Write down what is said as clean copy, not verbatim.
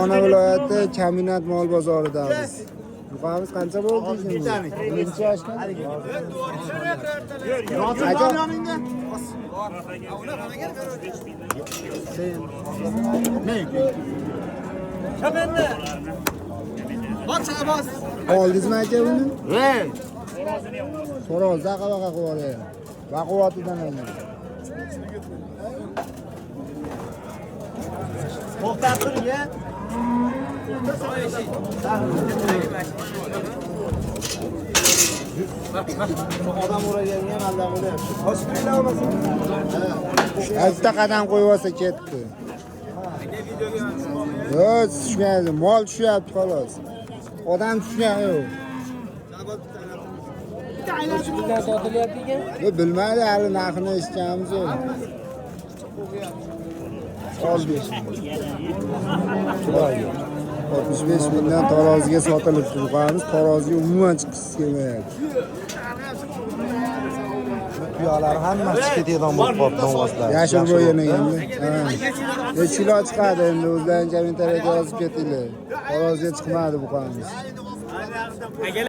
Farg'ona viloyati Kombinat mol bozoridamiz. Buqamiz qancha bo'ldi ekan? Birinchi ochgan. Oldingizmi aka buni? So'rolda qabaqa qilib yuboray. Baquvvatidan aynan. To'xtab turing-ya. Odam uraganga ham aldab qo'yapti. Hospitalda olmasin. Bitta qadam qo'yib olsa ketdi. Yo'q, tushmaydi. Mol tushyapti xolos. Odam tushmay yo'q. Bundan sotilyapti ekan. Yo'q, bilmaydi, hali narxini eshitganimiz yo'q. Oldik. 65 mingdan taroziga sotilibdi. Buqamiz taroziga umuman chiqishisi kelmayapti. Tuyoqlar hammasi ketadigan bo'lib qoldi novvoslar. Yashil bo'yinaganmi? Ha. Necha kilo chiqadi endi o'zlarincha internet yozib ketinglar. Taroziga chiqmadi buqamiz.